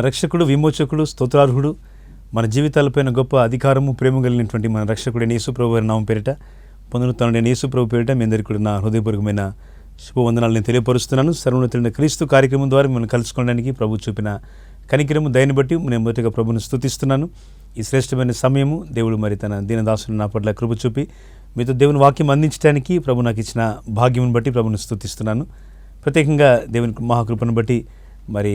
రక్షకుడు, విమోచకుడు, స్తోత్రార్హుడు, మన జీవితాలపైన గొప్ప అధికారము, ప్రేమ కలిగినటువంటి మన రక్షకుడైన యేసు ప్రభు వారి నామం పేరిట, పునరుత్థానుడైన యేసు ప్రభు పేరిట మీ అందరికీ కూడా నా హృదయపూర్వకమైన శుభవందనాలు నేను తెలియపరుస్తున్నాను. సర్వోన్నతుడైన క్రీస్తు కార్యక్రమం ద్వారా మిమ్మల్ని కలుసుకోవడానికి ప్రభు చూపిన కనికరము, దయని బట్టి నేను మొదటిగా ప్రభుని స్తుతిస్తున్నాను. ఈ శ్రేష్టమైన సమయము దేవుడు మరి తన దీనదాసుని నా పట్ల కృప చూపి మీతో దేవుని వాక్యం అందించడానికి ప్రభు నాకు ఇచ్చిన భాగ్యమును బట్టి ప్రభుని స్తుతిస్తున్నాను. ప్రత్యేకంగా దేవుని మహాకృపను బట్టి మరి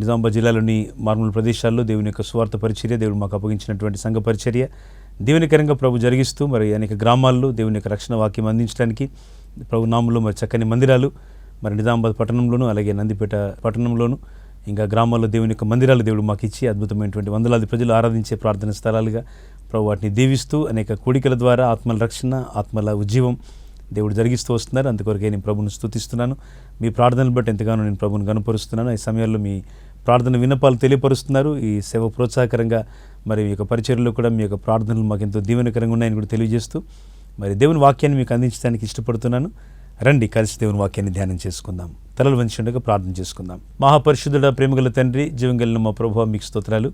నిజామాబాద్ జిల్లాలోని మారుమూల ప్రదేశాల్లో దేవుని యొక్క స్వార్థ పరిచర్య, దేవుడు మాకు అప్పగించినటువంటి సంఘ పరిచర్య దీవెనకరంగా ప్రభు జరిగిస్తూ మరి అనేక గ్రామాల్లో దేవుని యొక్క రక్షణ వాక్యం అందించడానికి ప్రభు నామంలో మరి చక్కని మందిరాలు మరి నిజామాబాద్ పట్టణంలోను, అలాగే నందిపేట పట్టణంలోను, ఇంకా గ్రామాల్లో దేవుని యొక్క మందిరాలు దేవుడు మాకు ఇచ్చి అద్భుతమైనటువంటి వందలాది ప్రజలు ఆరాధించే ప్రార్థన స్థలాలుగా ప్రభు వాటిని దీవిస్తూ అనేక కోడికల ద్వారా ఆత్మల రక్షణ, ఆత్మల ఉజ్జీవం దేవుడు జరిగిస్తూ వస్తున్నారు. అందుకొరకే నేను ప్రభుని స్తుతిస్తున్నాను. మీ ప్రార్థనలు బట్టి ఎంతగానో నేను ప్రభుని గనుపరుస్తున్నాను. ఈ సమయాల్లో మీ ప్రార్థన విన్నపాలు తెలియపరుస్తున్నారు. ఈ సేవ ప్రోత్సాహకరంగా మరి మీ యొక్క పరిచర్యలో కూడా మీ యొక్క ప్రార్థనలు మాకు ఎంతో దీవెనకరంగా ఉన్నాయని కూడా తెలియజేస్తూ మరి దేవుని వాక్యాన్ని మీకు అందించడానికి ఇష్టపడుతున్నాను. రండి, కలిసి దేవుని వాక్యాన్ని ధ్యానం చేసుకుందాం. తలలు వంచి ఉండగా ప్రార్థన చేసుకుందాం. మహాపరిశుద్ధుడ, ప్రేమగల తండ్రి, జీవంగలిగిన మా ప్రభువా, మీకు స్తోత్రాలు.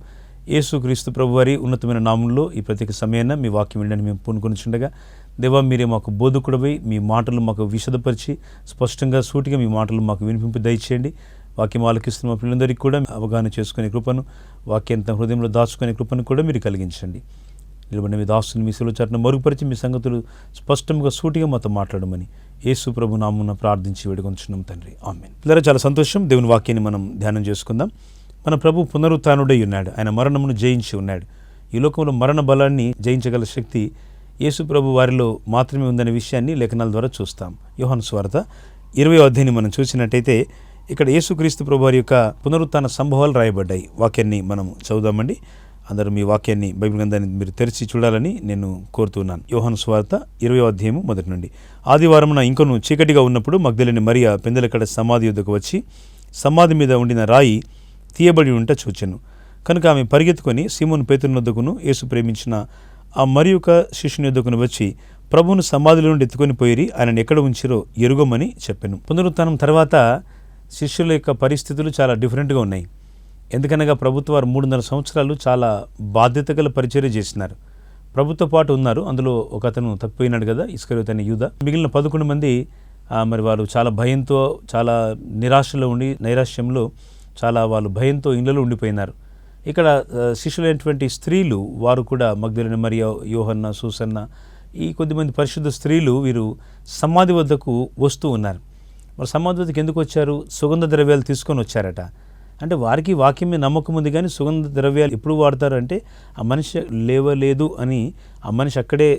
యేసుక్రీస్తు ప్రభువారి ఉన్నతమైన నామంలో ఈ ప్రత్యేక సమయాన మీ వాక్యం వినడానికి మేము పూనుకొనిచుండగా దేవా, మీరే మాకు బోధకుడవై మీ మాటలు మాకు విశదపరిచి స్పష్టంగా సూటిగా మీ మాటలు మాకు వినిపింపు దయచేయండి. వాక్యం ఆలకిస్తున్న మా పిల్లలందరికీ కూడా అవగాహన చేసుకునే కృపను, వాక్యాన్ని తన హృదయంలో దాచుకునే కృపను కూడా మీరు కలిగించండి. నిలబడిన మీ దాసుని మీ సెలవు చాటును మరుగుపరిచి మీ సంగతులు స్పష్టంగా సూటిగా మాతో మాట్లాడమని యేసు ప్రభు నామమున ప్రార్థించి వేడుకొంచున్నాం తండ్రి, ఆమేన్. పిల్లరా, చాలా సంతోషం. దేవుని వాక్యాన్ని మనం ధ్యానం చేసుకుందాం. మన ప్రభు పునరుత్థానుడై ఉన్నాడు. ఆయన మరణమును జయించి ఉన్నాడు. ఈ లోకంలో మరణ బలాన్ని జయించగల శక్తి యేసు ప్రభు వారిలో మాత్రమే ఉందనే విషయాన్ని లేఖనాల ద్వారా చూస్తాం. యోహాను సువార్త 20వ అధ్యాయాన్ని మనం చూసినట్టయితే ఇక్కడ యేసుక్రీస్తు ప్రభు వారి యొక్క పునరుత్థాన సంభవాలు రాయబడ్డాయి. వాక్యాన్ని మనం చదువుదామండి. అందరూ మీ వాక్యాన్ని, బైబిల్ గ్రంథాన్ని మీరు తెరిచి చూడాలని నేను కోరుతున్నాను. యోహాను సువార్త 20వ అధ్యాయము మొదటి నుండి. ఆదివారమున ఇంకొను చీకటిగా ఉన్నప్పుడు మగ్దలేని మరియ పెందెలకడ సమాధి యొద్దకు వచ్చి సమాధి మీద ఉండిన రాయి తీయబడి ఉంట చూచెను. కనుక ఆమె పరిగెత్తుకొని సీమోను పేతురు వద్దకును యేసు ప్రేమించిన ఆ మరి ఒక శిష్యుని వద్దకును వచ్చి ప్రభువును సమాధిలో నుండి ఎత్తుకొని పోయి ఆయనను ఎక్కడ ఉంచిరో ఎరుగమని చెప్పాను. పునరుత్థానం తర్వాత శిష్యుల యొక్క పరిస్థితులు చాలా డిఫరెంట్గా ఉన్నాయి. ఎందుకనగా ప్రభుత్వారు 3.5 సంవత్సరాలు చాలా బాధ్యత గల పరిచర్య చేసినారు. ప్రభుత్వ పాటు ఉన్నారు. అందులో ఒక అతను తప్పిపోయినాడు కదా, ఇస్కరియోతు అనే యూదా. మిగిలిన 11 మంది మరి వారు చాలా భయంతో, చాలా నిరాశలో ఉండి, నైరాశ్యంలో చాలా వాళ్ళు భయంతో ఇళ్లలో ఉండిపోయినారు. ఇక్కడ శిష్యులైనటువంటి స్త్రీలు వారు కూడా మగ్దలేని మరియ, యోహన్న, సూసన్న, ఈ కొద్దిమంది పరిశుద్ధ స్త్రీలు వీరు సమాధి వద్దకు వస్తూ ఉన్నారు. మరి సమాధి వద్దకు ఎందుకు వచ్చారు? సుగంధ ద్రవ్యాలు తీసుకొని వచ్చారట. అంటే వారికి వాక్యం మీద నమ్మకం ఉంది, కానీ సుగంధ ద్రవ్యాలు ఎప్పుడు వాడతారు అంటే ఆ మనిషి లేవలేదు అని, ఆ మనిషి అక్కడే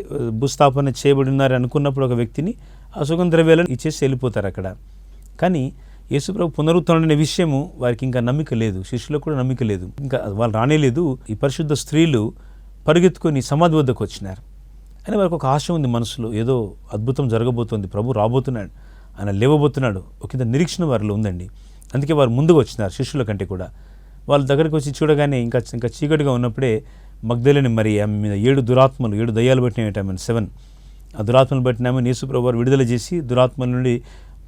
భూస్థాపన చేయబడి ఉన్నారు అనుకున్నప్పుడు ఒక వ్యక్తిని ఆ సుగంధ ద్రవ్యాలను ఇచ్చేసి వెళ్ళిపోతారు అక్కడ. కానీ యేసుప్రభు పునరుత్థానం అనే విషయము వారికి ఇంకా నమ్మిక లేదు, శిష్యులకు కూడా నమ్మిక లేదు, ఇంకా వాళ్ళు రానేలేదు. ఈ పరిశుద్ధ స్త్రీలు పరిగెత్తుకొని సమాధి వద్దకు వచ్చినారు. అని వారికి ఒక ఆశ ఉంది మనసులో, ఏదో అద్భుతం జరగబోతోంది, ప్రభు రాబోతున్నాడు, ఆయన లేవబోతున్నాడు, ఒక నిరీక్షణ వారిలో ఉందండి. అందుకే వారు ముందుకు వచ్చినారు శిష్యుల కంటే కూడా. వాళ్ళ దగ్గరికి వచ్చి చూడగానే ఇంకా చీకటిగా ఉన్నప్పుడే మగ్దలేని మరి ఆమె మీద 7 దయ్యాలు పట్టినవి, ఆమెను 7 ఆ దురాత్మలు పట్టిన ఆమెను యేసుప్రభు వారు విడుదల చేసి దురాత్మల నుండి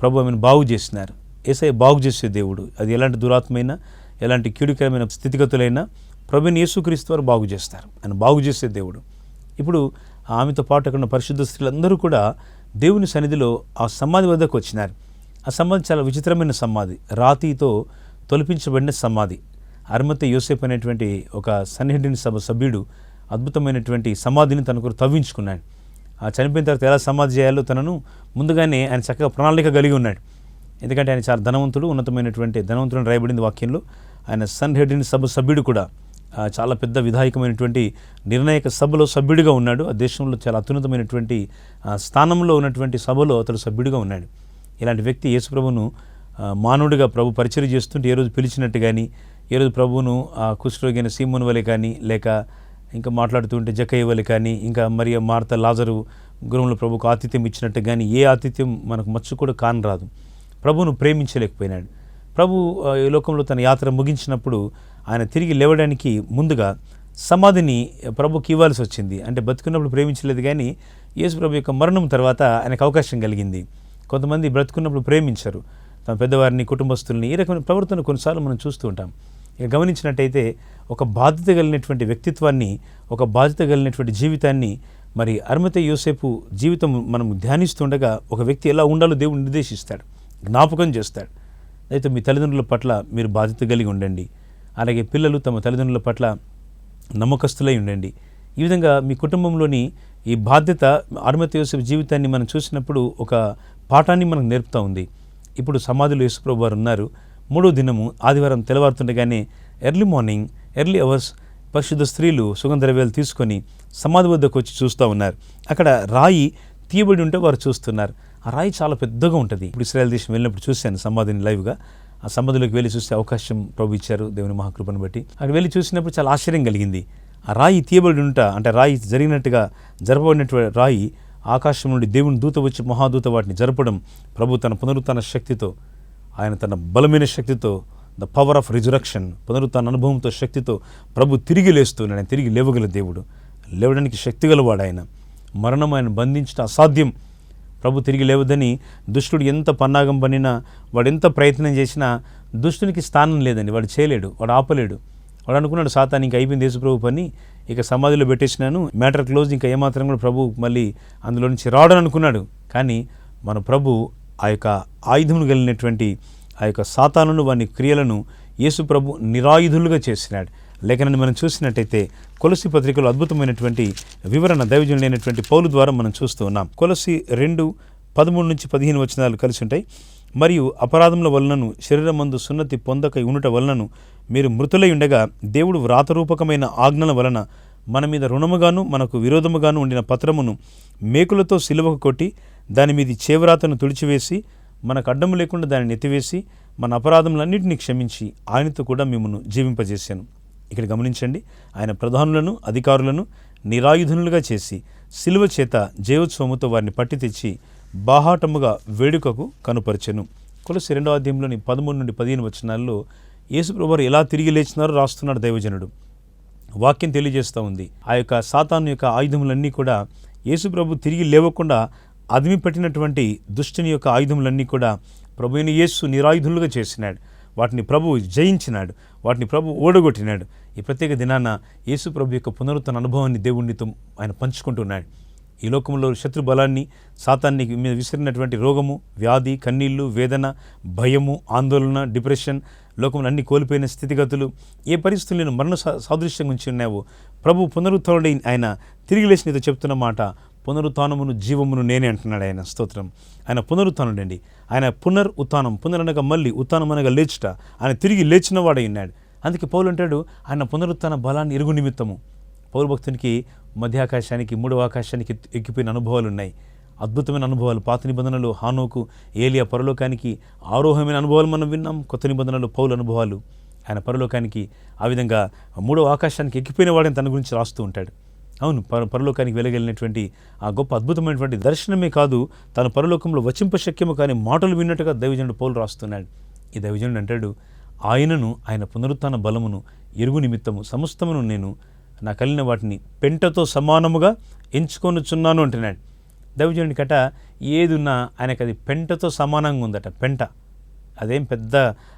ప్రభు ఆమెను బాగు చేసినారు. యేసయ్య బాగు చేసే దేవుడు. అది ఎలాంటి దురాత్మైనా, ఎలాంటి కీడుకరమైన స్థితిగతులైనా ప్రభుని యేసుక్రీస్తు వారు బాగు చేస్తారు. ఆయన బాగు చేసే దేవుడు. ఇప్పుడు ఆమెతో పాటు అక్కడ ఉన్న పరిశుద్ధ స్త్రీలందరూ కూడా దేవుని సన్నిధిలో ఆ సమాధి వద్దకు వచ్చినారు. ఆ సమాధి చాలా విచిత్రమైన సమాధి, రాతితో తొలిపించబడిన సమాధి. అరిమతయి యోసేపు అనేటువంటి ఒక సన్నిహితుని సభ సభ్యుడు అద్భుతమైనటువంటి సమాధిని తనకు తవ్వించుకున్నాడు. ఆ చనిపోయిన తర్వాత ఎలా సమాధి చేయాలో తనను ముందుగానే ఆయన చక్కగా ప్రణాళిక కలిగి ఉన్నాడు. ఎందుకంటే ఆయన చాలా ధనవంతుడు, ఉన్నతమైనటువంటి ధనవంతుడు రాయబడింది వాక్యంలో. ఆయన సన్నిహితుని సభ సభ్యుడు కూడా చాలా పెద్ద విధాయకమైనటువంటి నిర్ణాయక సభలో సభ్యుడిగా ఉన్నాడు. ఆ దేశంలో చాలా అత్యున్నతమైనటువంటి స్థానంలో ఉన్నటువంటి సభలో అతడు సభ్యుడిగా ఉన్నాడు. ఇలాంటి వ్యక్తి యేసుప్రభును మానవుడిగా ప్రభు పరిచర్య చేస్తుంటే ఏ రోజు పిలిచినట్టు కానీ, ఏ రోజు ప్రభువును ఆ కుష్ఠరోగైన సీమోను వలె కానీ, లేక ఇంకా మాట్లాడుతుంటే జక్కయ్య వలె కానీ, ఇంకా మరియ, మార్త, లాజరు గృహంలో ప్రభుకు ఆతిథ్యం ఇచ్చినట్టు కానీ ఏ ఆతిథ్యం మనకు మచ్చు కూడా కానరాదు. ప్రభువును ప్రేమించలేకపోయినాడు. ప్రభు ఈ లోకంలో తన యాత్ర ముగించినప్పుడు ఆయన తిరిగి లేవడానికి ముందుగా సమాధిని ప్రభుకి ఇవ్వాల్సి వచ్చింది. అంటే బతుకున్నప్పుడు ప్రేమించలేదు, కానీ యేసు ప్రభు యొక్క మరణం తర్వాత ఆయనకు అవకాశం కలిగింది. కొంతమంది బ్రతుకున్నప్పుడు ప్రేమించరు తమ పెద్దవారిని, కుటుంబస్తుల్ని. ఈ రకమైన ప్రవర్తన కొన్నిసార్లు మనం చూస్తూ ఉంటాం. ఇక గమనించినట్టయితే ఒక బాధ్యత కలిగినటువంటి వ్యక్తిత్వాన్ని, ఒక బాధ్యత కలిగినటువంటి జీవితాన్ని మరి అరిమతయి యోసేపు జీవితం మనం ధ్యానిస్తుండగా ఒక వ్యక్తి ఎలా ఉండాలో దేవుడు నిర్దేశిస్తాడు, జ్ఞాపకం చేస్తాడు. అయితే మీ తల్లిదండ్రుల పట్ల మీరు బాధ్యత కలిగి ఉండండి. అలాగే పిల్లలు తమ తల్లిదండ్రుల పట్ల నమ్మకస్తులై ఉండండి. ఈ విధంగా మీ కుటుంబంలోని ఈ బాధ్యత అరిమతయి యోసేపు జీవితాన్ని మనం చూసినప్పుడు ఒక పాఠాన్ని మనకు నేర్పుతూ ఉంది. ఇప్పుడు సమాధిలో యేసుప్రభు వారు ఉన్నారు. 3వ దినము ఆదివారం తెల్లవారుతుండగానే ఎర్లీ మార్నింగ్, ఎర్లీ అవర్స్ పరిశుద్ధ స్త్రీలు సుగంధ ద్రవ్యాలు తీసుకొని సమాధి వద్దకు వచ్చి చూస్తూ ఉన్నారు. అక్కడ రాయి తీయబడి ఉంటే వారు చూస్తున్నారు. ఆ రాయి చాలా పెద్దగా ఉంటుంది. ఇప్పుడు ఇశ్రాయేల్ దేశం వెళ్ళినప్పుడు చూశాను సమాధిని లైవ్గా. ఆ సమాధిలోకి వెళ్ళి చూసే అవకాశం ప్రభు ఇచ్చారు దేవుని మహాకృపను బట్టి. అక్కడ వెళ్ళి చూసినప్పుడు చాలా ఆశ్చర్యం కలిగింది. ఆ రాయి తీయబడి అంటే రాయి జరిగినట్టుగా జరపబడినటువంటి రాయి ఆకాశం నుండి దేవుని దూత వచ్చి మహాదూత వాటిని జరపడం, ప్రభు తన పునరుత్థాన శక్తితో, ఆయన తన బలమైన శక్తితో, ద పవర్ ఆఫ్ రిజరక్షన్, పునరుత్థాన అనుభవంతో శక్తితో ప్రభు తిరిగి లేస్తున్నాడు. ఆయన తిరిగి లేవగల దేవుడు, లేవడానికి శక్తి గలవాడు. ఆయన మరణం ఆయన బంధించడం అసాధ్యం. ప్రభు తిరిగి లేవదని దుష్టుడు ఎంత పన్నాగం పనినా, వాడు ఎంత ప్రయత్నం చేసినా దుష్టునికి స్థానం లేదండి. వాడు చేయలేడు, వాడు ఆపలేడు. వాడు అనుకున్నాడు సాతాను ఇంక అయిపోయింది యేసుప్రభు పని, ఇక సమాధిలో పెట్టేసినాను, మ్యాటర్ క్లోజ్, ఇంకా ఏమాత్రం కూడా ప్రభు మళ్ళీ అందులో నుంచి రావడం అనుకున్నాడు. కానీ మన ప్రభు ఆ యొక్క ఆయుధమును కలిగినటువంటి ఆ యొక్క సాతానును, వాని క్రియలను యేసు ప్రభు నిరాయుధులుగా చేసినాడు. లేఖనాన్ని మనం చూసినట్టయితే కొలసి పత్రికలో అద్భుతమైనటువంటి వివరణ దైవజనుడైనటువంటి పౌలు ద్వారా మనం చూస్తూ ఉన్నాం. కొలసి 2:13-15 వచనాలు కలిసి ఉంటాయి. మరియు అపరాధముల వలనను శరీరమందు సున్నతి పొందక ఉండుట వలనను మీరు మృతులై ఉండగా దేవుడు వ్రాతరూపకమైన ఆజ్ఞల వలన మన మీద రుణముగాను మనకు విరోధముగాను ఉండిన పత్రమును మేకులతో సిలువకు కొట్టి దాని మీద చేవ్రాతను తుడిచివేసి మనకు అడ్డము లేకుండా దానిని ఎత్తివేసి మన అపరాధములన్నింటినీ క్షమించి ఆయనతో కూడా మిమ్మల్ని జీవింపజేశాను. ఇక్కడ గమనించండి, ఆయన ప్రధానులను అధికారులను నిరాయుధనులుగా చేసి సిలువ చేత జయోత్సవముతో వారిని పట్టి తెచ్చి బాహాటముగా వేడుకకు కనుపరిచెను. కొలసి 2వ అధ్యాయంలోని 13-15 వచనాల్లో యేసుప్రభువారు ఎలా తిరిగి లేచినారో రాస్తున్నాడు దైవజనుడు. వాక్యం తెలియజేస్తూ ఉంది. ఆ యొక్క సాతాను యొక్క ఆయుధములన్నీ కూడా యేసుప్రభు తిరిగి లేవకుండా అదిమి పెట్టినటువంటి దుష్టుని యొక్క ఆయుధములన్నీ కూడా ప్రభువుని యేసు నిరాయుధులుగా చేసినాడు. వాటిని ప్రభు జయించినాడు, వాటిని ప్రభు ఓడగొట్టినాడు. ఈ ప్రత్యేక దినాన యేసు ప్రభు యొక్క పునరుత్థాన అనుభవాన్ని దేవునితో ఆయన పంచుకుంటున్నాడు. ఈ లోకంలో శత్రు బలాన్ని, సాతాన్ని మీద విసిరినటువంటి రోగము, వ్యాధి, కన్నీళ్లు, వేదన, భయము, ఆందోళన, డిప్రెషన్, లోకంలో అన్ని కోల్పోయిన స్థితిగతులు, ఏ పరిస్థితులను మరణ సాదృశ్యం ఉంచి ఉన్నావో ప్రభు పునరుత్థానుడై ఆయన తిరిగి లేచి నీతో చెప్తున్న మాట, పునరుత్థానమును జీవమును నేనే అంటున్నాడు ఆయన. స్తోత్రం. ఆయన పునరుత్థానుడండి. ఆయన పునరుత్థానం, పునరనగా మళ్ళీ, ఉత్థానం అనగా లేచుట. ఆయన తిరిగి లేచిన వాడై ఉన్నాడు. అందుకే పౌలు అంటాడు ఆయన పునరుత్థాన బలాన్ని ఎరుగు నిమిత్తము. పౌరు భక్తునికి మధ్యాకాశానికి, 3వ ఆకాశానికి ఎక్కిపోయిన అనుభవాలు ఉన్నాయి. అద్భుతమైన అనుభవాలు. పాత నిబంధనలు హానోకు, ఏలియా పరలోకానికి ఆరోహమైన అనుభవాలు మనం విన్నాం. కొత్త నిబంధనలు పౌలు అనుభవాలు. ఆయన పరలోకానికి ఆ విధంగా 3వ ఆకాశానికి ఎక్కిపోయిన వాడని తన గురించి రాస్తూ ఉంటాడు. అవును, పరలోకానికి వెళ్ళగలిగినటువంటి ఆ గొప్ప అద్భుతమైనటువంటి దర్శనమే కాదు, తన పరలోకంలో వచింపశక్యము కానీ మాటలు విన్నట్టుగా దైవజనుడు పౌలు రాస్తున్నాడు. ఈ దైవజనుడు అంటాడు, ఆయనను, ఆయన పునరుత్థాన బలమును ఎరుగు నిమిత్తము సమస్తమును నేను నా కలిగిన వాటిని పెంటతో సమానముగా ఎంచుకొనుచున్నాను అంటున్నాడు. దైవజనుడి కట ఏదున్నా ఆయనకు అది పెంటతో సమానంగా ఉందట. పెంట అదేం పెద్ద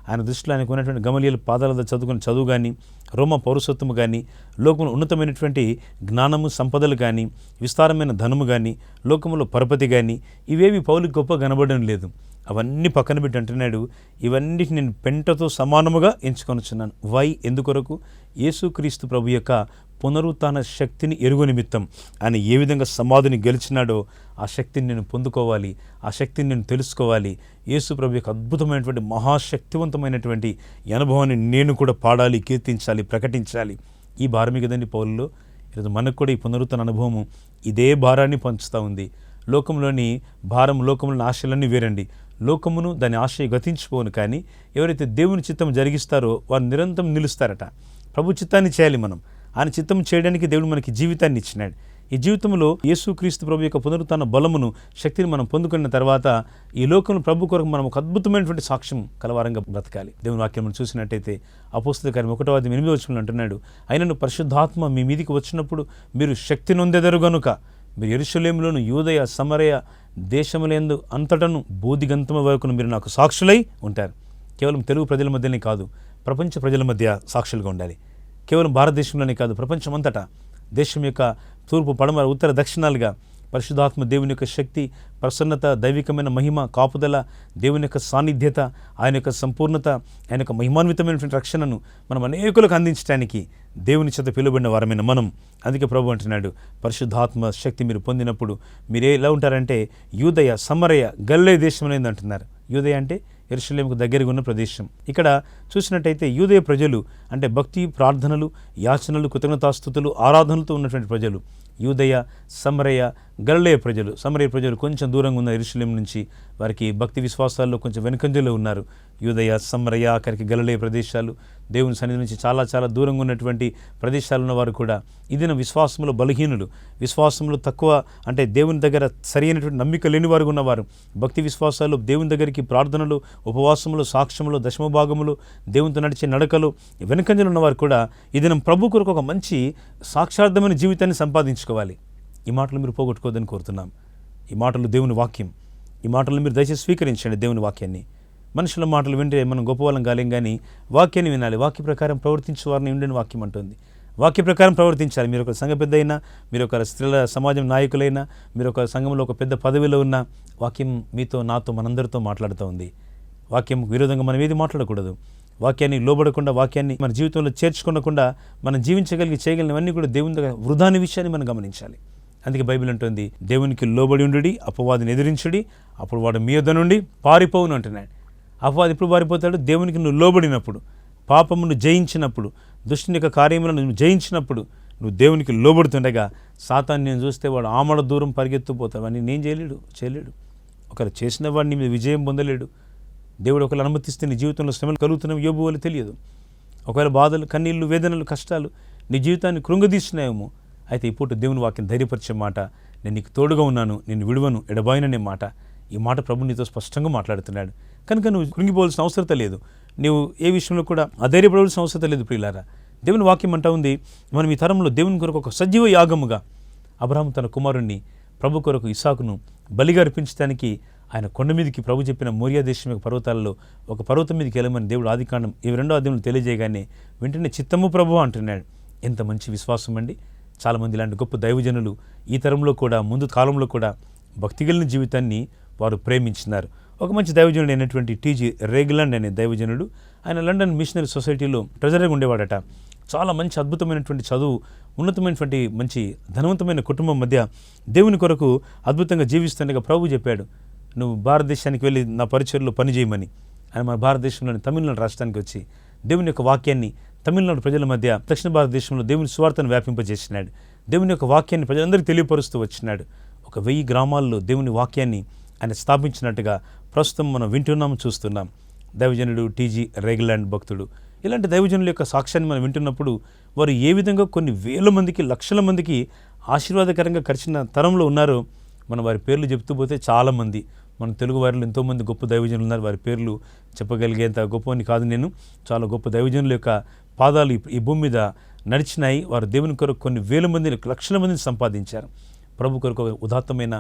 ఆయన దృష్టిలో ఆయనకు ఉన్నటువంటి గమలీయుల పాదాల చదువుకున్న చదువు కానీ, రోమ పౌరసత్వము కానీ, లోకంలో ఉన్నతమైనటువంటి జ్ఞానము, సంపదలు కానీ, విస్తారమైన ధనము కానీ, లోకంలో పరపతి కానీ, ఇవేవి పౌలుకి గొప్ప కనబడడం లేదు. అవన్నీ పక్కన పెట్టి అంటున్నాడు, ఇవన్నిటి నేను పెంటతో సమానముగా ఎంచుకొనుచున్నాను. ఎందుకొరకు? యేసుక్రీస్తు ప్రభు యొక్క పునరుత్థాన శక్తిని ఎరుగు నిమిత్తం. ఆయన ఏ విధంగా సమాధిని గెలిచినాడో ఆ శక్తిని నేను పొందుకోవాలి, ఆ శక్తిని నేను తెలుసుకోవాలి. యేసు ప్రభు యొక్క అద్భుతమైనటువంటి మహాశక్తివంతమైనటువంటి ఈ అనుభవాన్ని నేను కూడా పాడాలి, కీర్తించాలి, ప్రకటించాలి. ఈ భారమే కదండి పౌలులో. ఈరోజు మనకు కూడా ఈ పునరుత్థాన అనుభవము ఇదే భారాన్ని పంచుతూ ఉంది. లోకంలోని భారం, లోకంలోని ఆశలన్నీ వేరండి. లోకమును దాని ఆశ గతించిపోను, కానీ ఎవరైతే దేవుని చిత్తం జరిగిస్తారో వారు నిరంతరం నిలుస్తారట. ప్రభు చిత్తాన్ని చేయాలి మనం. ఆయన చిత్తం చేయడానికి దేవుడు మనకి జీవితాన్ని ఇచ్చినాడు. ఈ జీవితంలో యేసుక్రీస్తు ప్రభు యొక్క పునరుత్థాన బలమును, శక్తిని మనం పొందుకున్న తర్వాత ఈ లోకంలో ప్రభు కొరకు మనం ఒక అద్భుతమైనటువంటి సాక్ష్యం కలవారంగా బ్రతకాలి. దేవుని వాక్యం మనం చూసినట్టయితే అపోస్తల కార్యం 1:8 వచనంలో అంటున్నాడు, అయినను పరిశుద్ధాత్మ మీ మీదికి వచ్చినప్పుడు మీరు శక్తి నొందెదరు గనుక మీరు యెరూషలేములోను, యూదయ, సమరయ దేశములందు అంతటను బోధిగంతము వరకును మీరు నాకు సాక్షులై ఉంటారు. కేవలం తెలుగు ప్రజల మధ్యనే కాదు, ప్రపంచ ప్రజల మధ్య సాక్షులుగా ఉండాలి. కేవలం భారతదేశంలోనే కాదు, ప్రపంచమంతటా దేశం యొక్క తూర్పు, పడమర, ఉత్తర, దక్షిణాలుగా పరిశుద్ధాత్మ దేవుని యొక్క శక్తి, ప్రసన్నత, దైవికమైన మహిమ, కాపుదల, దేవుని యొక్క సాన్నిధ్యత, ఆయన యొక్క సంపూర్ణత, ఆయన యొక్క మహిమాన్వితమైనటువంటి రక్షణను మనం అనేకులకు అందించడానికి దేవుని చేత పిలువబడిన వారమైన మనం. అందుకే ప్రభు అంటున్నాడు, పరిశుద్ధాత్మ శక్తి మీరు పొందినప్పుడు మీరు ఎలా ఉంటారంటే యూదయ, సమరయ, గలిలయ దేశం అనేది అంటున్నారు. యూదయ అంటే యెరూషలేముకు దగ్గరగా ఉన్న ప్రదేశం. ఇక్కడ చూసినట్టయితే యూదయ ప్రజలు అంటే భక్తి, ప్రార్థనలు, యాచనలు, కృతజ్ఞతాస్తుతులు, ఆరాధనలతో ఉన్నటువంటి ప్రజలు. యూదయ, సమరయ, గలిలయ ప్రజలు. సమరయ ప్రజలు కొంచెం దూరంగా ఉన్న యెరూషలేము నుంచి వారికి భక్తి విశ్వాసాల్లో కొంచెం వెనుకంజలో ఉన్నారు. యూదయ, సమరయ, ఆఖరికి గలిలయ ప్రదేశాలు, దేవుని సన్నిధి నుంచి చాలా చాలా దూరంగా ఉన్నటువంటి ప్రదేశాలు ఉన్నవారు కూడా ఈ దిన విశ్వాసంలో బలహీనులు, విశ్వాసంలో తక్కువ, అంటే దేవుని దగ్గర సరైనటువంటి నమ్మిక లేని వారు ఉన్నవారు, భక్తి విశ్వాసాలు, దేవుని దగ్గరికి ప్రార్థనలు, ఉపవాసములు, సాక్ష్యములు, దశమభాగములు, దేవునితో నడిచే నడకలు వెనుకంజలు ఉన్నవారు కూడా ఈ దినం ప్రభు కొరకు ఒక మంచి సాక్షార్థమైన జీవితాన్ని సంపాదించుకోవాలి. ఈ మాటలు మీరు పోగొట్టుకోవద్దని కోరుతున్నాం. ఈ మాటలు దేవుని వాక్యం. ఈ మాటలు మీరు దయచేసి స్వీకరించండి. దేవుని వాక్యాన్ని, మనుషుల మాటలు వింటే మనం గొప్పవాళ్ళం కాలేం, కానీ వాక్యాన్ని వినాలి. వాక్య ప్రకారం ప్రవర్తించే వారిని ఉండిన వాక్యం అంటుంది. వాక్య ప్రకారం ప్రవర్తించాలి. మీరు ఒక సంఘ పెద్ద అయినా, మీరు ఒక స్త్రీల సమాజం నాయకులైనా, మీరు ఒక సంఘంలో ఒక పెద్ద పదవిలో ఉన్న వాక్యం మీతో, నాతో, మనందరితో మాట్లాడుతూ ఉంది. వాక్యం విరోధంగా మనం ఏది మాట్లాడకూడదు. వాక్యాన్ని లోబడకుండా, వాక్యాన్ని మన జీవితంలో చేర్చుకోకుండా మనం చేయగలిగినవన్నీ కూడా దేవుని దగ్గర వృధా అనే విషయాన్ని మనం గమనించాలి. అందుకే బైబిల్ అంటుంది, దేవునికి లోబడి ఉండుడి, అపవాదిని ఎదిరించుడి, అప్పుడు వాడు మీ యొద్ద నుండి పారిపోవును అంటున్నాడు. అపవాది ఎప్పుడు పారిపోతాడు? దేవునికి నువ్వు లోబడినప్పుడు, పాపమును జయించినప్పుడు, దుష్టుని యొక్క కార్యములను నువ్వు జయించినప్పుడు, నువ్వు దేవునికి లోబడుతుండగా సాతాను నేను చూస్తే వాడు ఆమడ దూరం పరిగెత్తుపోతాడు. వాడిని నేను చేయలేడు. ఒకరు చేసిన వాడిని మీద విజయం పొందలేడు. దేవుడు ఒకరు అనుమతిస్తే నీ జీవితంలో శ్రమలు కలుగుతున్నవి యోబు వల్ల తెలియదు. ఒకవేళ బాధలు, కన్నీళ్లు, వేదనలు, కష్టాలు నీ జీవితాన్ని కృంగదీస్తున్నాయేమో, అయితే ఇప్పుడు దేవుని వాక్యం ధైర్యపరిచే మాట, నేను నీకు తోడుగా ఉన్నాను, నేను విడువను, ఎడబాయననే మాట. ఈ మాట ప్రభు నీతో స్పష్టంగా మాట్లాడుతున్నాడు. కనుక నువ్వు కృంగిపోవాల్సిన అవసరం లేదు. నువ్వు ఏ విషయంలో కూడా అధైర్యపడవలసిన అవసరం లేదు. ప్రియులారా, దేవుని వాక్యం అంటా ఉంది, మనం ఈ తరంలో దేవుని కొరకు ఒక సజీవ యాగముగా అబ్రహాము తన కుమారుణ్ణి ప్రభు కొరకు ఇస్సాకును బలిగా అర్పించడానికి ఆయన కొండ మీదకి ప్రభు చెప్పిన మోరియా దేశం యొక్క పర్వతాలలో ఒక పర్వతం మీదకి వెళ్ళమని దేవుడు ఆదికాండం 22వ అధ్యాయంలో తెలియజేయగానే వెంటనే చిత్తము ప్రభు అంటున్నాడు. ఎంత మంచి విశ్వాసం అండి. చాలామంది ఇలాంటి గొప్ప దైవజనులు ఈ తరంలో కూడా, ముందు కాలంలో కూడా భక్తి కలిగిన జీవితాన్ని వారు ప్రేమించినారు. ఒక మంచి దైవజనుడు అయినటువంటి టీజీ రేగ్లాండ్ అనే దైవజనుడు, ఆయన లండన్ మిషనరీ సొసైటీలో ట్రెజరర్గా ఉండేవాడట. చాలా మంచి అద్భుతమైనటువంటి చదువు, ఉన్నతమైనటువంటి మంచి ధనవంతమైన కుటుంబం మధ్య దేవుని కొరకు అద్భుతంగా జీవిస్తుండగా ప్రభు చెప్పాడు, నువ్వు భారతదేశానికి వెళ్ళి నా పరిచర్లో పనిచేయమని. ఆయన మన భారతదేశంలోని తమిళనాడు రాష్ట్రానికి వచ్చి దేవుని యొక్క వాక్యాన్ని తమిళనాడు ప్రజల మధ్య, దక్షిణ భారతదేశంలో దేవుని సువార్తను వ్యాపింపజేసినాడు. దేవుని యొక్క వాక్యాన్ని ప్రజలందరికీ తెలియపరుస్తూ వచ్చినాడు. 1000 గ్రామాల్లో దేవుని వాక్యాన్ని ఆయన స్థాపించినట్టుగా ప్రస్తుతం మనం వింటున్నాం, చూస్తున్నాం. దైవజనుడు టీజీ రేగ్లాండ్ భక్తుడు. ఇలాంటి దైవజనుల యొక్క సాక్ష్యాన్ని మనం వింటున్నప్పుడు వారు ఏ విధంగా కొన్ని వేల మందికి, లక్షల మందికి ఆశీర్వాదకరంగా గడిచిన తరంలో ఉన్నారో మనం వారి పేర్లు చెప్తూ పోతే చాలామంది, మన తెలుగు వారిలో ఎంతోమంది గొప్ప దైవజనులు ఉన్నారు. వారి పేర్లు చెప్పగలిగేంత గొప్పని కాదు నేను. చాలా గొప్ప దైవజనుల యొక్క పాదాలు ఈ భూమి మీద నడిచినాయి. వారు దేవుని కొరకు కొన్ని వేల మందిని, లక్షల మందిని సంపాదించారు. ప్రభు కొరకు ఉదాత్తమైన,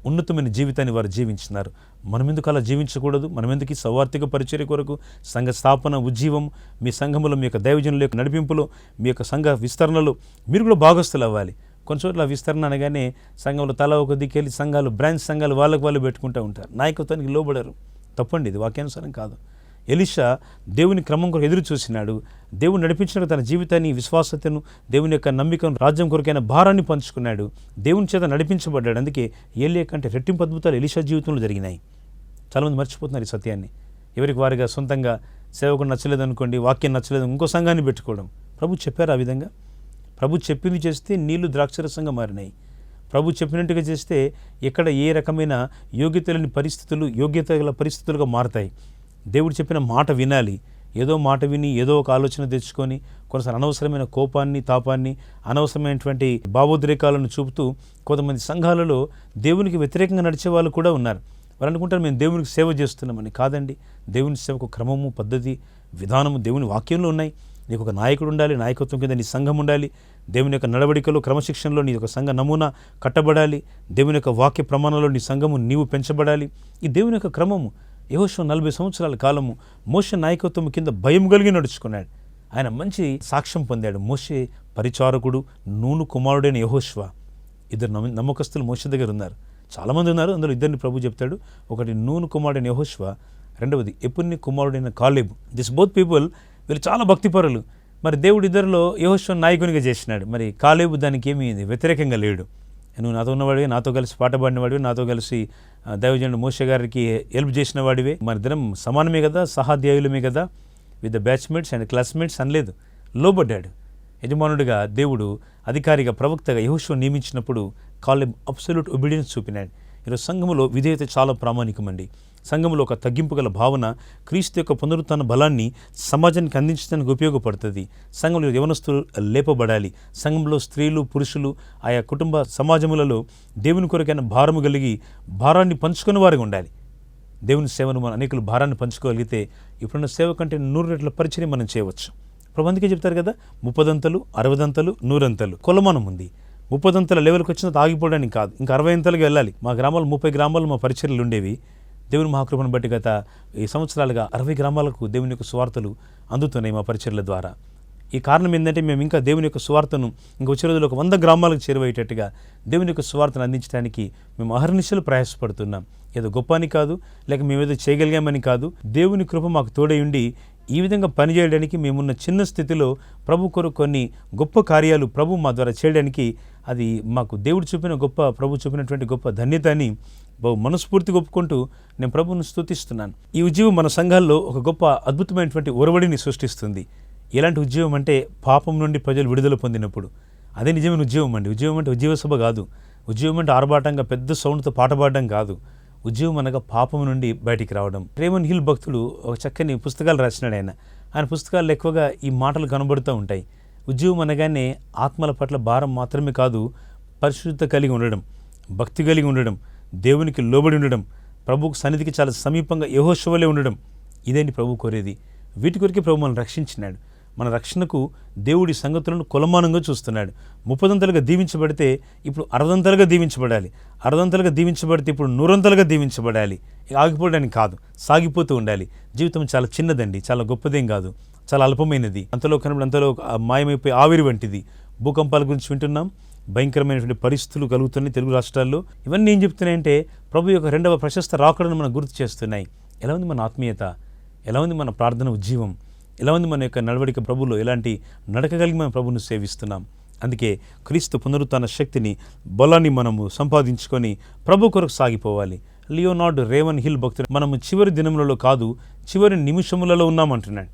ఉన్నతమైన జీవితాన్ని వారు జీవించినారు. మనమెందుకు అలా జీవించకూడదు? మనమెందుకు సౌవార్థిక పరిచర్య కొరకు, సంఘ స్థాపన, ఉజ్జీవం, మీ సంఘములో, మీ యొక్క దైవజనుల యొక్క నడిపింపులో, మీ యొక్క సంఘ విస్తరణలో మీరు కూడా భాగస్థులు అవ్వాలి. కొన్ని చోట్ల విస్తరణ అనగానే సంఘంలో తల ఒక దిక్కెళ్ళి సంఘాలు, బ్రాంచ్ సంఘాలు వాళ్ళకు వాళ్ళు పెట్టుకుంటూ ఉంటారు. నాయకత్వానికి లోబడరు. తప్పండి, ఇది వాక్యానుసారం కాదు. ఎలీషా దేవుని క్రమం కొరకు ఎదురు చూసినాడు. దేవుని నడిపించిన తన జీవితాన్ని, విశ్వాసతను, దేవుని యొక్క నమ్మికను, రాజ్యం కొరకైన భారాన్ని పంచుకున్నాడు. దేవుని చేత నడిపించబడ్డాడు. అందుకే ఏలియా కంటే రెట్టింపు అద్భుతాలు ఎలీషా జీవితంలో జరిగినాయి. చాలామంది మర్చిపోతున్నారు ఈ సత్యాన్ని. ఎవరికి వారిగా సొంతంగా సేవకుడు నచ్చలేదు అనుకోండి, వాక్యం నచ్చలేదు, ఇంకో సంఘాన్ని పెట్టుకోవడం. ప్రభు చెప్పారు ఆ విధంగా. ప్రభు చెప్పింది చేస్తే నీళ్లు ద్రాక్షరసంగా మారినాయి. ప్రభు చెప్పినట్టుగా చేస్తే ఎక్కడ ఏ రకమైన యోగ్యత లేని పరిస్థితులు యోగ్యత గల పరిస్థితులుగా మారతాయి. దేవుడు చెప్పిన మాట వినాలి. ఏదో మాట విని ఏదో ఒక ఆలోచన తెచ్చుకొని కొన్నిసార్లు అనవసరమైన కోపాన్ని, తాపాన్ని, అనవసరమైనటువంటి భావోద్రేకాలను చూపుతూ కొంతమంది సంఘాలలో దేవునికి వ్యతిరేకంగా నడిచే వాళ్ళు కూడా ఉన్నారు. వాళ్ళు అనుకుంటారు మేము దేవునికి సేవ చేస్తున్నామని. కాదండి, దేవుని సేవకు క్రమము, పద్ధతి, విధానము దేవుని వాక్యంలో ఉన్నాయి. నీకు ఒక నాయకుడు ఉండాలి, నాయకత్వం కింద నీ సంఘం ఉండాలి. దేవుని యొక్క నడవడికలో, క్రమశిక్షణలో నీ యొక్క సంఘ నమూనా కట్టబడాలి. దేవుని యొక్క వాక్య ప్రమాణంలో నీ సంఘము నీవు పెంచబడాలి. ఈ దేవుని యొక్క క్రమము. యెహోషువ 40 సంవత్సరాల కాలము మోషే నాయకత్వం కింద భయం కలిగి నడుచుకున్నాడు. ఆయన మంచి సాక్ష్యం పొందాడు. మోషే పరిచారకుడు, నూను కుమారుడైన యెహోషువ. ఇద్దరు నమ్మకస్తులు మోషే దగ్గర ఉన్నారు. చాలామంది ఉన్నారు, అందులో ఇద్దరిని ప్రభు చెప్తాడు. ఒకటి నూను కుమారుడైన యెహోషువ, రెండవది యెఫున్నె కుమారుడైన కాలేబు. దిస్ బోత్ పీపుల్, వీళ్ళు చాలా భక్తిపరులు. మరి దేవుడు ఇద్దరిలో యెహోషువను నాయకునిగా చేసినాడు. మరి కాలేబు దానికి ఏమీ వ్యతిరేకంగా లేడు. నువ్వు నాతో ఉన్నవాడివే, నాతో కలిసి పాట పాడినవాడివే, నాతో కలిసి దైవజనుడు మోషే గారికి హెల్ప్ చేసిన వాడివే, మన ఇద్దరం సమానమే కదా, సహాధ్యాయులమే కదా, with the batchmates and classmates అనలేదు. లోబడ్డాడు. యజమానుడిగా దేవుడు అధికారిగా ప్రవక్తగా యెహోషువను నియమించినప్పుడు కాలేబ్ అబ్సల్యూట్ ఒబీడియన్స్ చూపినాడు. ఈరోజు సంఘంలో విధేయత చాలా ప్రామాణికమండి. సంఘంలో ఒక తగ్గింపు గల భావన క్రీస్తు యొక్క పునరుత్థాన బలాన్ని సమాజానికి అందించడానికి ఉపయోగపడుతుంది. సంఘంలో యవనస్తులు లేపబడాలి. సంఘంలో స్త్రీలు, పురుషులు ఆయా కుటుంబ సమాజములలో దేవుని కొరకైన భారము కలిగి భారాన్ని పంచుకునే వారిగా ఉండాలి. దేవుని సేవను మన అనేకులు భారాన్ని పంచుకోగలిగితే ఇప్పుడున్న సేవ కంటే 100 రెట్ల పరిచయం మనం చేయవచ్చు. ఇప్పుడు అందుకే చెప్తారు కదా, 30 అంతలు, 60 అంతలు, 100 అంతలు కొలమానం ఉంది. 30 అంతల లెవెల్కి వచ్చినంత ఆగిపోవడానికి కాదు, ఇంకా 60 అంతలుగా వెళ్ళాలి. మా గ్రామాలు 30 గ్రామాలు మా పరిచర్యలు ఉండేవి. దేవుని మహాకృపను బట్టి గత ఈ సంవత్సరాలుగా 60 గ్రామాలకు దేవుని యొక్క సువార్తలు అందుతున్నాయి మా పరిచర్యల ద్వారా. ఈ కారణం ఏంటంటే మేము ఇంకా దేవుని యొక్క సువార్తను ఇంకా వచ్చే రోజుల్లో ఒక 100 గ్రామాలకు చేరువయ్యేటట్టుగా దేవుని యొక్క సువార్తను అందించడానికి మేము అహర్నిశలు ప్రయాసపడుతున్నాం. ఏదో గొప్ప అని కాదు, లేక మేమేదో చేయగలిగామని కాదు. దేవుని కృప మాకు తోడై ఉండి ఈ విధంగా పనిచేయడానికి మేమున్న చిన్న స్థితిలో ప్రభు కొరకు కొన్ని గొప్ప కార్యాలు ప్రభు మా ద్వారా చేయడానికి అది మాకు దేవుడు చూపిన గొప్ప, ప్రభు చూపినటువంటి గొప్ప ధన్యత అని బహు మనస్ఫూర్తిగా ఒప్పుకుంటూ నేను ప్రభువును స్తుతిస్తున్నాను. ఈ ఉద్యమం మన సంఘాల్లో ఒక గొప్ప అద్భుతమైనటువంటి ఒరవడిని సృష్టిస్తుంది. ఎలాంటి ఉద్యమం అంటే పాపం నుండి ప్రజలు విడుదల పొందినప్పుడు అదే నిజమైన ఉద్యమం అండి. ఉద్యమం అంటే ఉద్యోగ సభ కాదు. ఉద్యమం అంటే ఆర్భాటంగా పెద్ద సౌండ్తో పాట పాడడం కాదు. ఉద్యమం అనగా పాపం నుండి బయటికి రావడం. రేమన్ హిల్ భక్తుడు ఒక చక్కని పుస్తకాలు రాసినాడు. ఆయన పుస్తకాల్లో ఎక్కువగా ఈ మాటలు కనబడుతూ ఉంటాయి. ఉద్యమం అనగానే ఆత్మల పట్ల భారం మాత్రమే కాదు, పరిశుద్ధత కలిగి ఉండడం, భక్తి కలిగి ఉండడం, దేవునికి లోబడి ఉండడం, ప్రభువుకు సన్నిధికి చాలా సమీపంగా యెహోషువలే ఉండడం. ఇదేంటి ప్రభు కోరేది. వీటి కొరికే ప్రభు మనల్ని రక్షించినాడు. మన రక్షణకు దేవుడి సంగతులను కొలమానంగా చూస్తున్నాడు. 30 అంతలుగా దీవించబడితే ఇప్పుడు 60 అంతలుగా దీవించబడాలి. 60 అంతలుగా దీవించబడితే ఇప్పుడు 100 అంతలుగా దీవించబడాలి. ఆగిపోవడానికి కాదు, సాగిపోతూ ఉండాలి. జీవితం చాలా చిన్నదండి, చాలా గొప్పదేం కాదు, చాలా అల్పమైనది. అంతలో కనబడి అంతలో మాయమైపోయి ఆవిరి వంటిది. భూకంపాల గురించి వింటున్నాం, భయంకరమైనటువంటి పరిస్థితులు కలుగుతున్నాయి తెలుగు రాష్ట్రాల్లో. ఇవన్నీ ఏం చెప్తున్నాయంటే ప్రభు యొక్క 2వ ప్రశస్త రాకడను మనం గుర్తు చేస్తున్నాయి. ఎలా ఉంది మన ఆత్మీయత, ఎలా ఉంది మన ప్రార్థన ఉజ్జీవం, ఎలా ఉంది మన యొక్క నడవడిక ప్రభులో, ఎలాంటి నడక కలిగి మనం ప్రభువును సేవిస్తున్నాం. అందుకే క్రీస్తు పునరుత్థాన శక్తిని, బలాన్ని మనము సంపాదించుకొని ప్రభు కొరకు సాగిపోవాలి. లియోనార్డ్ రేవన్ హిల్ భక్తుడు మనము చివరి దినములలో కాదు, చివరి నిమిషములలో ఉన్నామంటున్నాడు.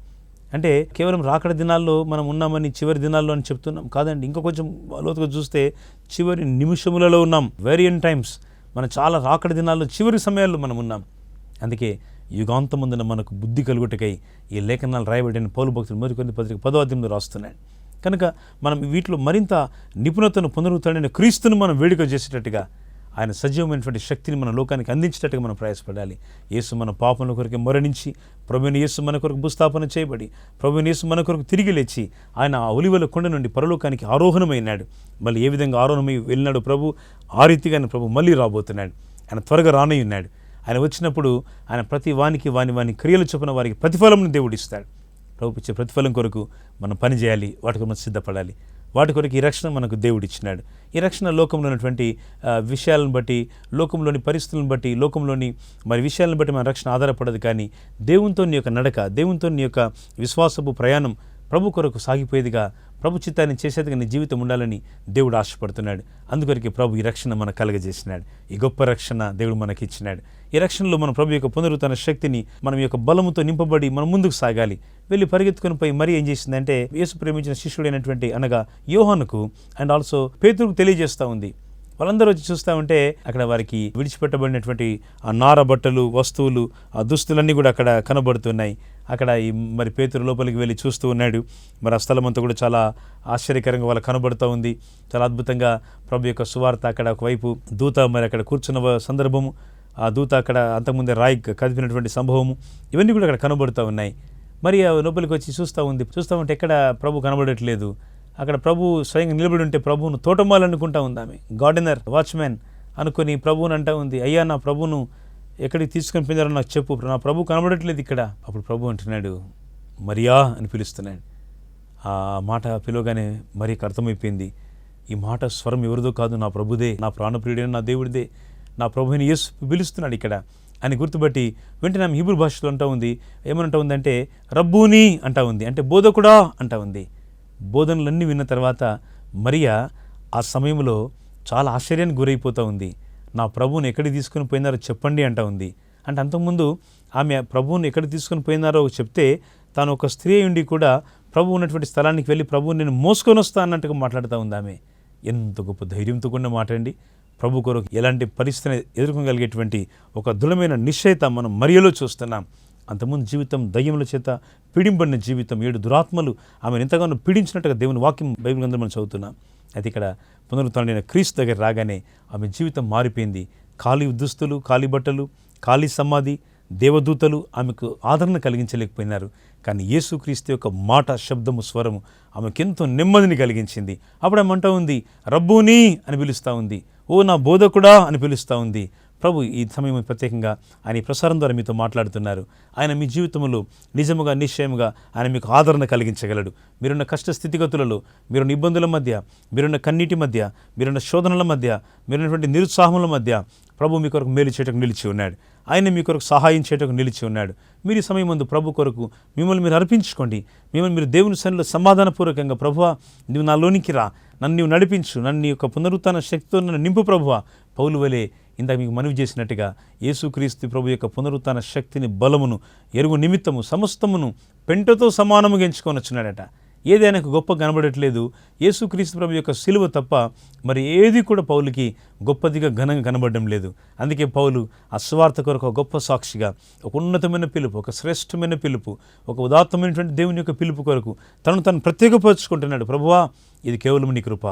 అంటే కేవలం రాకడ దినాల్లో మనం ఉన్నామని, చివరి దినాల్లో అని చెప్తున్నాం కాదండి. ఇంకా కొంచెం లోతుగా చూస్తే చివరి నిమిషములలో ఉన్నాం. వేరియన్ టైమ్స్. మనం చాలా రాకడ దినాల్లో చివరి సమయాల్లో మనం ఉన్నాం. అందుకే యుగాంతమందున మనకు బుద్ధి కలుగుటకై ఈ లేఖనాలు రాయబడిన పౌలు భక్తులు మరికొన్ని పత్రిక 10వ అధ్యాయంలో రాస్తున్నాడు. కనుక మనం వీటిలో మరింత నిపుణతను పునరుద్ధరణ క్రీస్తును మనం వేడుక చేసేటట్టుగా, ఆయన సజీవమైనటువంటి శక్తిని మన లోకానికి అందించేటట్టుగా మనం ప్రయాసపడాలి. యేసు మన పాపముల కొరకు మరణించి, ప్రభువైన యేసు మన కొరకు భూస్థాపన చేయబడి, ప్రభువైన యేసు మన కొరకు తిరిగి లేచి ఆయన ఆ ఒలివల కొండ నుండి పరలోకానికి ఆరోహణమైనాడు. మళ్ళీ ఏ విధంగా ఆరోహణమై వెళ్ళినాడు ప్రభు, ఆ రీతిగా ప్రభు మళ్ళీ రాబోతున్నాడు. ఆయన త్వరగా రానయ్యున్నాడు. ఆయన వచ్చినప్పుడు ఆయన ప్రతి వానికి వాని క్రియలు చొప్పున వారికి ప్రతిఫలంను దేవుడు ఇస్తాడు. ప్రభు ఇచ్చే ప్రతిఫలం కొరకు మనం పని చేయాలి, వాటి కొరకు మనం సిద్ధపడాలి. వాటి కొరకు ఈ రక్షణ మనకు దేవుడు ఇచ్చినాడు. ఈ రక్షణ లోకంలో ఉన్నటువంటి విషయాలను బట్టి, లోకంలోని పరిస్థితులను బట్టి, లోకంలోని మరి విషయాలను బట్టి మన రక్షణ ఆధారపడదు. కానీ దేవునితో నీ యొక్క నడక, దేవునితో నీ యొక్క విశ్వాసపు ప్రయాణం ప్రభు కొరకు సాగిపోయేదిగా, ప్రభు చిత్తాన్ని చేసేదిగా నీ జీవితం ఉండాలని దేవుడు ఆశపడుతున్నాడు. అందుకొరికి ప్రభు ఈ రక్షణ మనకు కలగజేసినాడు. ఈ గొప్ప రక్షణ దేవుడు మనకి ఇచ్చినాడు. ఈ రక్షణలో మన ప్రభు యొక్క పునరుత్థాన శక్తిని మనం యొక్క బలముతో నింపబడి మనం ముందుకు సాగాలి. వెళ్ళి పరిగెత్తుకొని పోయి మరి ఏం చేసిందంటే యేసు ప్రేమించిన శిష్యుడైనటువంటి అనగా యోహానుకు అండ్ ఆల్సో పేతురుకు తెలియజేస్తూ ఉంది. వాళ్ళందరూ వచ్చి చూస్తూ ఉంటే అక్కడ వారికి విడిచిపెట్టబడినటువంటి ఆ నార బట్టలు, వస్తువులు, ఆ దుస్తులన్నీ కూడా అక్కడ కనబడుతున్నాయి. అక్కడ ఈ మరి పేతురు లోపలికి వెళ్ళి చూస్తూ ఉన్నాడు. మరి ఆ స్థలం అంతా కూడా చాలా ఆశ్చర్యకరంగా వాళ్ళకి కనబడుతూ ఉంది. చాలా అద్భుతంగా ప్రభు యొక్క సువార్త, అక్కడ ఒకవైపు దూత మరి అక్కడ కూర్చున్న సందర్భము, ఆ దూత అక్కడ అంతకుముందే రాయి కదిపినటువంటి సంభవము, ఇవన్నీ కూడా అక్కడ కనబడుతూ ఉన్నాయి. మరి లోపలికి వచ్చి చూస్తూ ఉంటే ఎక్కడ ప్రభు కనబడట్లేదు. అక్కడ ప్రభు స్వయంగా నిలబడి ఉంటే ప్రభువును తోటమాలనుకుంటా ఉంది ఆమె. గార్డెనర్, వాచ్మ్యాన్ అనుకుని ప్రభువుని అంటా ఉంది, అయ్యా నా ప్రభువును ఎక్కడికి తీసుకొని పోయినారో నాకు చెప్పు, నా ప్రభు కనబడట్లేదు ఇక్కడ. అప్పుడు ప్రభు అంటున్నాడు, మరియా అని పిలుస్తున్నాడు. ఆ మాట పిలవగానే మరియకి అర్థమైపోయింది, ఈ మాట స్వరం ఎవరిదో కాదు, నా ప్రభుదే, నా ప్రాణప్రియుడైన నా దేవుడిదే, నా ప్రభుని యేసు పిలుస్తున్నాడు ఇక్కడ అని గుర్తుపట్టి వెంటనే ఆమె హీబ్రూ భాషలో అంటూ ఉంది. ఏమంటా ఉందంటే రబ్బూని అంటా ఉంది, అంటే బోధకుడా అంటా ఉంది. బోధనలన్నీ విన్న తర్వాత మరియా ఆ సమయంలో చాలా ఆశ్చర్యానికి గురైపోతూ ఉంది. నా ప్రభువుని ఎక్కడికి తీసుకుని పోయినారో చెప్పండి అంటా ఉంది. అంటే అంతకుముందు ఆమె ప్రభువుని ఎక్కడికి తీసుకుని పోయినారో చెప్తే తాను ఒక స్త్రీ ఉండి కూడా ప్రభు ఉన్నటువంటి స్థలానికి వెళ్ళి ప్రభువుని నేను మోసుకొని వస్తా అన్నట్టుగా మాట్లాడుతూ ఉంది ఆమె. ఎంత గొప్ప ధైర్యంతో కూడిన మాట అండి. ప్రభు కొరకు ఎలాంటి పరిస్థితిని ఎదుర్కోగలిగేటువంటి ఒక దృఢమైన నిశ్చయత మనం మరియలో చూస్తున్నాం. అంతకుముందు జీవితం దయ్యముల చేత పీడింపడిన జీవితం, 7 దురాత్మలు ఆమెను ఎంతగానో పీడించినట్టుగా దేవుని వాక్యం బైబిల్ గ్రంథంలో మనం చదువుతున్నాం. అయితే ఇక్కడ పునరుత్థానుడైన క్రీస్తు దగ్గర రాగానే ఆమె జీవితం మారిపోయింది. ఖాళీ దుస్తులు, ఖాళీ బట్టలు, ఖాళీ సమాధి, దేవదూతలు ఆమెకు ఆదరణ కలిగించలేకపోయినారు. కానీ యేసుక్రీస్తు యొక్క మాట, శబ్దము, స్వరము ఆమెకెంతో నెమ్మదిని కలిగించింది. అప్పుడు ఆమె అంటూ ఉంది, రబ్బూని అని పిలుస్తూ ఉంది, ఓ నా బోధకుడా అని పిలుస్తూ ఉంది. ప్రభు ఈ సమయం ప్రత్యేకంగా ఆయన ఈ ప్రసారం ద్వారా మీతో మాట్లాడుతున్నారు. ఆయన మీ జీవితంలో నిజముగా నిశ్చయముగా ఆయన మీకు ఆదరణ కలిగించగలడు. మీరున్న కష్ట స్థితిగతులలో, మీరున్న ఇబ్బందుల మధ్య, మీరున్న కన్నీటి మధ్య, మీరున్న శోధనల మధ్య, మీరున్నటువంటి నిరుత్సాహముల మధ్య ప్రభు మీ కొరకు మేలు చేయటకు నిలిచి ఉన్నాడు. ఆయన మీ కొరకు సహాయం చేయటకు నిలిచి ఉన్నాడు. మీరు ఈ సమయం ముందు ప్రభు కొరకు మిమ్మల్ని మీరు అర్పించుకోండి. మిమ్మల్ని మీరు దేవుని సన్నిధిలో సమాధానపూర్వకంగా, ప్రభువా నువ్వు నాలోనికి రా, నన్ను నీవు నడిపించు, నన్ను నీ యొక్క పునరుత్థాన శక్తితో నన్ను నింపు ప్రభువా. పౌలు వలె ఇందాక మీకు మనవి చేసినట్టుగా యేసుక్రీస్తు ప్రభు యొక్క పునరుత్థాన శక్తిని, బలమును, ఎరుగు నిమిత్తము సమస్తమును పెంటతో సమానముగా ఎంచుకొని వచ్చినాడట. ఏది ఆయనకు గొప్ప కనబడట్లేదు. యేసుక్రీస్తు ప్రభు యొక్క సిలువ తప్ప మరి ఏది కూడా పౌలుకి గొప్పదిగా ఘనంగా కనబడడం లేదు. అందుకే పౌలు ఆ సువార్త కొరకు ఒక గొప్ప సాక్షిగా, ఒక ఉన్నతమైన పిలుపు, ఒక శ్రేష్టమైన పిలుపు, ఒక ఉదాత్తమైనటువంటి దేవుని యొక్క పిలుపు కొరకు తను ప్రత్యేకపరుచుకుంటున్నాడు. ప్రభువా, ఇది కేవలం నీ కృప,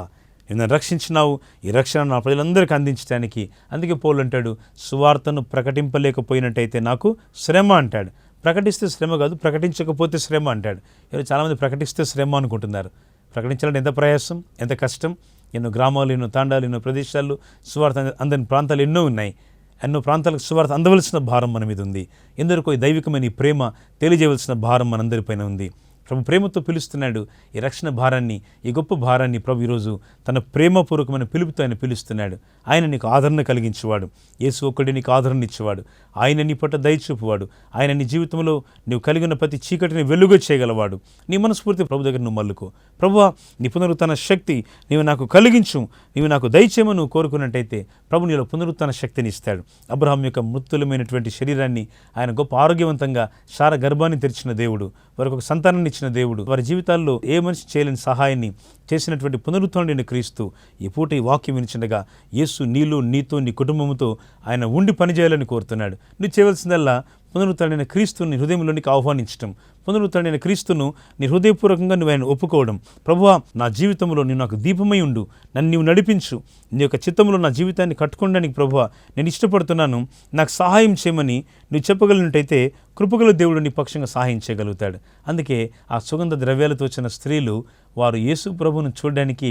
నన్ను రక్షించినావు, ఈ రక్షణ నా ప్రజలందరికీ అందించడానికి. అందుకే పౌలు అంటాడు, సువార్తను ప్రకటింపలేకపోయినట్టయితే నాకు శ్రమ అంటాడు. ప్రకటిస్తే శ్రమ కాదు, ప్రకటించకపోతే శ్రమ అంటాడు. ఈరోజు చాలామంది ప్రకటిస్తే శ్రమ అనుకుంటున్నారు. ప్రకటించాలంటే ఎంత ప్రయాసం, ఎంత కష్టం. ఎన్నో గ్రామాలు, ఎన్నో తాండాలు, ఎన్నో ప్రదేశాలు సువార్త అందని ప్రాంతాలు ఎన్నో ఉన్నాయి. ఎన్నో ప్రాంతాలకు సువార్త అందవలసిన భారం మన మీద ఉంది. ఎందరికో ఈ దైవికమైన ఈ ప్రేమ తెలియజేయవలసిన భారం మనందరిపైన ఉంది. ప్రభు ప్రేమతో పిలుస్తున్నాడు. ఈ రక్షణ భారాన్ని, ఈ గొప్ప భారాన్ని ప్రభు ఈరోజు తన ప్రేమపూర్వకమైన పిలుపుతో ఆయన పిలుస్తున్నాడు. ఆయన నీకు ఆదరణ కలిగించేవాడు. యేసు ఒక్కడే నీకు ఆదరణ ఇచ్చేవాడు. ఆయన నీ పట్ల దయచూపువాడు. ఆయన నీ జీవితంలో నువ్వు కలిగిన ప్రతి చీకటిని వెలుగు చేయగలవాడు. నీ మనస్ఫూర్తి ప్రభు దగ్గర నువ్వు మల్లుకో. ప్రభువా, నీ పునరుత్థాన శక్తి నీవు నాకు కలిగించు, నీవు నాకు దయచేయమని నువ్వు కోరుకున్నట్టయితే ప్రభు నీలో పునరుత్థాన శక్తిని ఇస్తాడు. అబ్రహాం యొక్క మృతులమైనటువంటి శరీరాన్ని ఆయన గొప్ప ఆరోగ్యవంతంగా సార గర్భాన్ని తెరిచిన దేవుడు, వారికి ఒక సంతానాన్ని ఇచ్చిన దేవుడు, వారి జీవితాల్లో ఏ మనిషి చేయలేని సహాయాన్ని చేసినటువంటి పునరుత్థానుడైన క్రీస్తు ఈ పూట ఈ వాక్యం వినిచుండగా యేసు నీలో, నీతో, నీ కుటుంబంతో ఆయన ఉండి పనిచేయాలని కోరుతున్నాడు. నువ్వు చేయవలసిందల్లా పునరుత్థానుడైన క్రీస్తుని హృదయంలోనికి ఆహ్వానించడం, పునరుత్థానుడైన క్రీస్తును నీ హృదయపూర్వకంగా నువ్వు ఆయన ఒప్పుకోవడం. ప్రభువా, నా జీవితంలో నీవు నాకు దీపమై ఉండు, నన్ను నీవు నడిపించు, నీ యొక్క చిత్తంలో నా జీవితాన్ని కట్టుకోవడానికి ప్రభువా నేను ఇష్టపడుతున్నాను, నాకు సహాయం చేయమని నువ్వు చెప్పగలిగినట్టయితే కృపగల దేవుడు నీ పక్షంగా సహాయం చేయగలుగుతాడు. అందుకే ఆ సుగంధ ద్రవ్యాలతో వచ్చిన స్త్రీలు వారు యేసు ప్రభువును చూడడానికి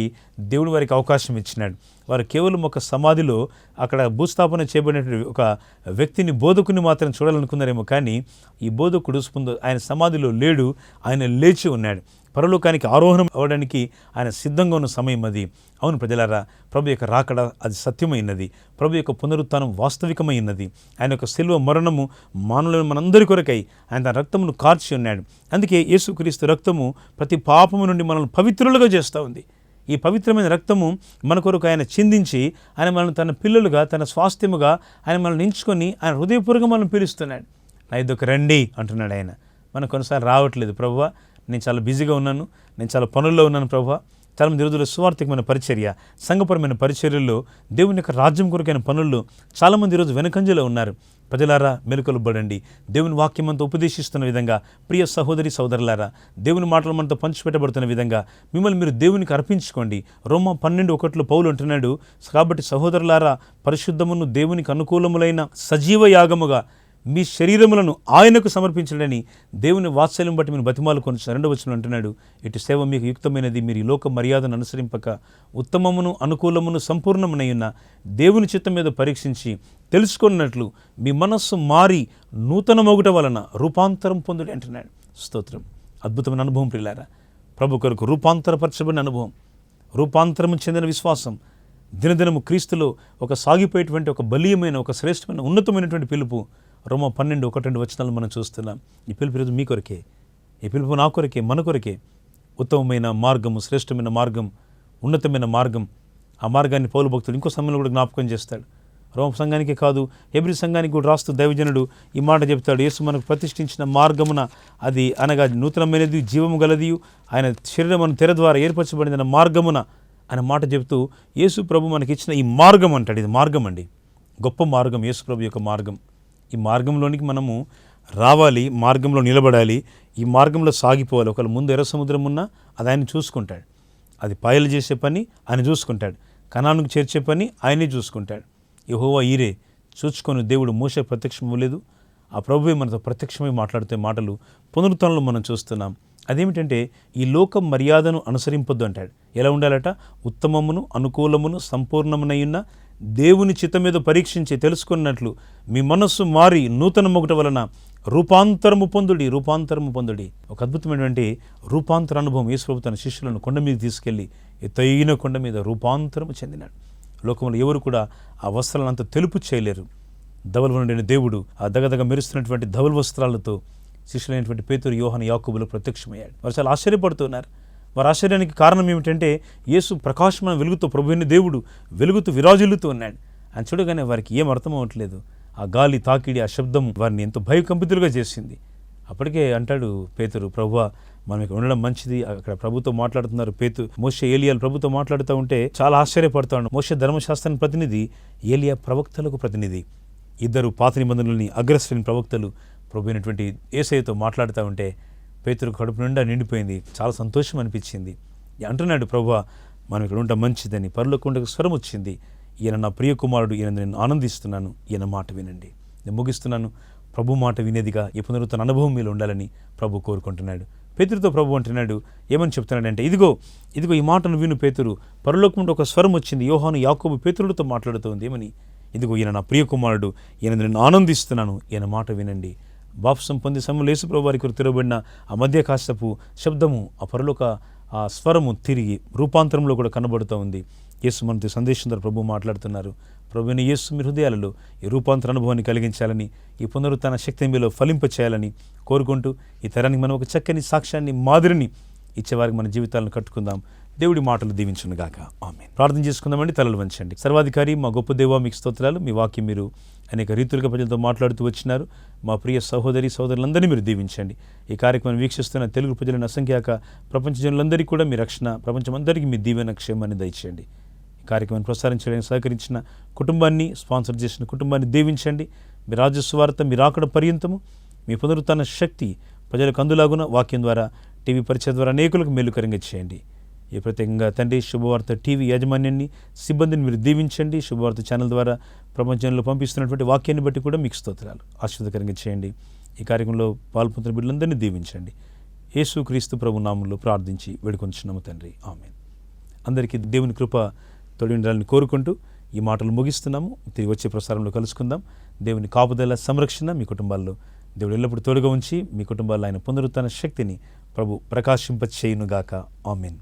దేవుడు వారికి అవకాశం ఇచ్చినాడు. వారు కేవలం ఒక సమాధిలో అక్కడ భూస్థాపన చేయబడినటువంటి ఒక వ్యక్తిని, బోధకుని మాత్రం చూడాలనుకున్నారేమో, కానీ ఈ బోధకుడు ఆయన సమాధిలో లేడు, ఆయన లేచి ఉన్నాడు. పరలోకానికి ఆరోహణం అవ్వడానికి ఆయన సిద్ధంగా ఉన్న సమయం అది. అవును ప్రజలారా, ప్రభు యొక్క రాకడ అది సత్యమైనది. ప్రభు యొక్క పునరుత్థానం వాస్తవికమైనది. ఆయన యొక్క శిలువ మరణము మానవులను మనందరి కొరకై ఆయన తన రక్తమును కార్చి ఉన్నాడు. అందుకే యేసుక్రీస్తు రక్తము ప్రతి పాపము నుండి మనల్ని పవిత్రులుగా చేస్తూ ఉంది. ఈ పవిత్రమైన రక్తము మన కొరకు ఆయన చిందించి ఆయన మనల్ని తన పిల్లలుగా, తన స్వాస్థ్యముగా ఆయన మనల్ని ఎంచుకొని ఆయన హృదయపూర్వకంగా మనల్ని పిలుస్తున్నాడు. నా ఇదొక రండి అంటున్నాడు ఆయన. మనం కొన్నిసార్లు రావట్లేదు. ప్రభువా, నేను చాలా బిజీగా ఉన్నాను, నేను చాలా పనుల్లో ఉన్నాను ప్రభువా. చాలామంది రోజుల్లో సువార్థికమైన పరిచర్య, సంఘపరమైన పరిచర్యల్లో, దేవుని యొక్క రాజ్యం కొరకైన పనుల్లో చాలామంది ఈరోజు వెనుకంజలో ఉన్నారు. ప్రజలారా, మెలకువబడండి. దేవుని వాక్యం అంతా ఉపదేశిస్తున్న విధంగా, ప్రియ సహోదరి సోదరులారా, దేవుని మాటలు మనతో పంచిపెట్టబడుతున్న విధంగా మిమ్మల్ని మీరు దేవునికి అర్పించుకోండి. రోమా 12:1 పౌలు అంటున్నాడు, కాబట్టి సహోదరులారా, పరిశుద్ధమును దేవునికి అనుకూలములైన సజీవ యాగముగా మీ శరీరములను ఆయనకు సమర్పించడని దేవుని వాత్సల్యం బట్టి మీరు బతిమాలు కొని 2వ వచనం అంటున్నాడు, ఇటు సేవ మీకు యుక్తమైనది, మీరు ఈ లోక మర్యాదను అనుసరింపక ఉత్తమమును అనుకూలమును సంపూర్ణమునై ఉన్న దేవుని చిత్తం మీద పరీక్షించి తెలుసుకున్నట్లు మీ మనస్సు మారి నూతన మొగుట వలన రూపాంతరం పొందుడి అంటున్నాడు. స్తోత్రం. అద్భుతమైన అనుభవం ప్రియులారా. ప్రభు కొరకు రూపాంతరపరచబడిన అనుభవం, రూపాంతరము చెందిన విశ్వాసం, దినదినము క్రీస్తులో ఒక సాగిపోయేటువంటి ఒక బలీయమైన ఒక శ్రేష్టమైన ఉన్నతమైనటువంటి పిలుపు. రోమా 12:1-2 వచనాలు మనం చూస్తున్నాం. ఈ పిలుపు ఈరోజు మీ కొరకే, ఈ పిలుపు నా కొరకే, మన కొరకే. ఉత్తమమైన మార్గము, శ్రేష్టమైన మార్గం, ఉన్నతమైన మార్గం. ఆ మార్గాన్ని పౌలు భక్తుడు ఇంకో సమయంలో కూడా జ్ఞాపకం చేస్తాడు. రోమ సంఘానికే కాదు, హెబ్రీ సంఘానికి కూడా రాస్తూ దైవజనుడు ఈ మాట చెప్తాడు. యేసు మనకు ప్రతిష్ఠించిన మార్గమున, అది అనగా నూతనమైనది, జీవము గలది, ఆయన శరీరమును తెర ద్వారా ఏర్పరచబడిన మార్గమున అనే మాట చెబుతూ యేసు ప్రభు మనకి ఇచ్చిన ఈ మార్గం అంటాడు. ఇది మార్గం అండి, గొప్ప మార్గం, యేసు ప్రభు యొక్క మార్గం. ఈ మార్గంలోనికి మనము రావాలి, మార్గంలో నిలబడాలి, ఈ మార్గంలో సాగిపోవాలి. ఒకవేళ ముందు ఎర్ర సముద్రం ఉన్నా అది ఆయన చూసుకుంటాడు. అది పాయలు చేసే పని ఆయన చూసుకుంటాడు. కనానుకు చేర్చే పని ఆయనే చూసుకుంటాడు. యెహోవా ఈరే చూచుకొని దేవుడు మోషే ప్రత్యక్షం ఇవ్వలేదు, ఆ ప్రభువే మనతో ప్రత్యక్షమై మాట్లాడుతే మాటలు పునరుత్థానంలో మనం చూస్తున్నాం. అదేమిటంటే ఈ లోకం మర్యాదను అనుసరింపొద్దు అంటాడు. ఎలా ఉండాలట? ఉత్తమమును, అనుకూలమును, సంపూర్ణమునయున్న దేవుని చిత్తం మీద పరీక్షించి తెలుసుకున్నట్లు మీ మనస్సు మారి నూతన మొగుట వలన రూపాంతరము పొందుడి. రూపాంతరము పొందుడి. ఒక అద్భుతమైనటువంటి రూపాంతర అనుభవం. యేసు ప్రభు తన శిష్యులను కొండ మీద తీసుకెళ్లి ఎత్తైన కొండ మీద రూపాంతరము చెందినాడు. లోకంలో ఎవరు కూడా ఆ వస్త్రాలను అంత తెలుపు చేయలేరు. ధవలు నిండిన దేవుడు ఆ దగదగ మెరుస్తున్నటువంటి ధవల వస్త్రాలతో శిష్యులైనటువంటి పేతురు, యోహాను, యాకోబులు ప్రత్యక్షమయ్యాడు. వారు చాలా ఆశ్చర్యపడుతున్నారు. వారి ఆశ్చర్యానికి కారణం ఏమిటంటే యేసు ప్రకాశమైన వెలుగుతో, ప్రభువైన దేవుడు వెలుగుతూ విరాజిల్లుతూ ఉన్నాడు. అని చూడగానే వారికి ఏం అర్థం అవ్వట్లేదు. ఆ గాలి తాకిడి, ఆ శబ్దం వారిని ఎంతో భయకంపితులుగా చేసింది. అప్పటికే అంటాడు పేతురు, ప్రభువా మనం ఇక్కడ ఉండడం మంచిది. అక్కడ ప్రభుతో మాట్లాడుతున్నారు. మోషే, ఏలియాలు ప్రభుతో మాట్లాడుతూ ఉంటే చాలా ఆశ్చర్యపడతాడు. మోషే ధర్మశాస్త్రానికి ప్రతినిధి, ఏలియా ప్రవక్తలకు ప్రతినిధి. ఇద్దరు పాత నిబంధనలని అగ్రశ్రేణి ప్రవక్తలు ప్రభు అయినటువంటి యేసయ్యతో మాట్లాడుతూ ఉంటే పేతురు కడుపు నిండా నిండిపోయింది. చాలా సంతోషం అనిపించింది. అంటున్నాడు, ప్రభువా మనం ఇక్కడ ఉండడం మంచిదని. పరలోకముండకు స్వరం వచ్చింది, ఈయన నా ప్రియ కుమారుడు, ఈయన నేను ఆనందిస్తున్నాను, ఈయన మాట వినండి. నేను ముగిస్తున్నాను. ప్రభు మాట వినేదిగా ఈ పునరుత్థాన అనుభవం మీలో ఉండాలని ప్రభు కోరుకుంటున్నాడు. పేతురుతో ప్రభు అంటున్నాడు, ఏమని చెప్తున్నాడంటే, ఇదిగో ఈ మాటను విను పేతురు, పరలోకం నుండి ఒక స్వరం వచ్చింది. యోహాను, యాకోబు పేతురులతో మాట్లాడుతోంది. ఏమని? ఇదిగో ఈయన నా ప్రియ కుమారుడు, ఈయన నేను ఆనందిస్తున్నాను, ఈయన మాట వినండి. బాప్సం పొంది సమయంలో యేసు ప్రభు వారికి తిరగబడిన ఆ మధ్యకాశపు శబ్దము, ఆ పరలోక ఆ స్వరము తిరిగి రూపాంతరంలో కూడా కనబడుతూ ఉంది. యేసు మనతో సందేశం ద్వారా ప్రభు మాట్లాడుతున్నారు. ప్రభువైన యేసు మీ హృదయాలలో ఈ రూపాంతర అనుభవాన్ని కలిగించాలని, ఈ పునరుత్థాన శక్తి మీలో ఫలింప చేయాలని కోరుకుంటూ ఈ తరానికి మనం ఒక చక్కని సాక్ష్యాన్ని, మాదిరిని ఇచ్చేవారికి మన జీవితాలను కట్టుకుందాం. దేవుడి మాటలు దీవించునుగాక. ఆమేన్. ప్రార్థన చేసుకుందామండి. తలలు వంచండి. సర్వాధికారి మా గొప్ప దేవా, మీకు స్తోత్రాలు. మీ వాక్యం మీరు అనేక రీతులుగా ప్రజలతో మాట్లాడుతూ వచ్చినారు. మా ప్రియ సహోదరి సోదరులందరినీ మీరు దీవించండి. ఈ కార్యక్రమం వీక్షిస్తున్న తెలుగు ప్రజలను అసంఖ్యాక ప్రపంచ జనులందరికీ కూడా మీ రక్షణ, ప్రపంచమందరికీ మీ దీవెన, క్షేమాన్ని దయచేయండి. ఈ కార్యక్రమాన్ని ప్రసారించడానికి సహకరించిన కుటుంబాన్ని, స్పాన్సర్ చేసిన కుటుంబాన్ని దీవించండి. మీ రాజ్య సువార్త మీ రాకడ పర్యంతము మీ పునరుత్థాన శక్తి ప్రజలకు అందులాగున వాక్యం ద్వారా, టీవీ పరిచయ ద్వారా అనేకులకు మేలుకరంగా చేయండి. ఈ ప్రత్యేకంగా తండ్రి శుభవార్త టీవీ యాజమాన్యాన్ని, సిబ్బందిని మీరు దీవించండి. శుభవార్త ఛానల్ ద్వారా ప్రపంచంలో పంపిస్తున్నటువంటి వాక్యాన్ని బట్టి కూడా మీకు స్తోత్రాలు. ఆశీర్వాదకరంగా చేయండి. ఈ కార్యక్రమంలో పాల్పొందుతున్న బిడ్డలందరినీ దీవించండి. యేసు క్రీస్తు ప్రభు నామంలో ప్రార్థించి వేడుకొంచున్నాము తండ్రి. ఆమేన్. అందరికీ దేవుని కృప తోడి ఉండాలని కోరుకుంటూ ఈ మాటలు ముగిస్తున్నాము. తిరిగి వచ్చే ప్రసారంలో కలుసుకుందాం. దేవుని కాపుదల, సంరక్షణ మీ కుటుంబాల్లో దేవుడు ఎల్లప్పుడూ తోడుగా ఉంచి మీ కుటుంబాల్లో ఆయన పునరుత్థాన శక్తిని ప్రభు ప్రకాశింపచేయునుగాక. ఆమేన్.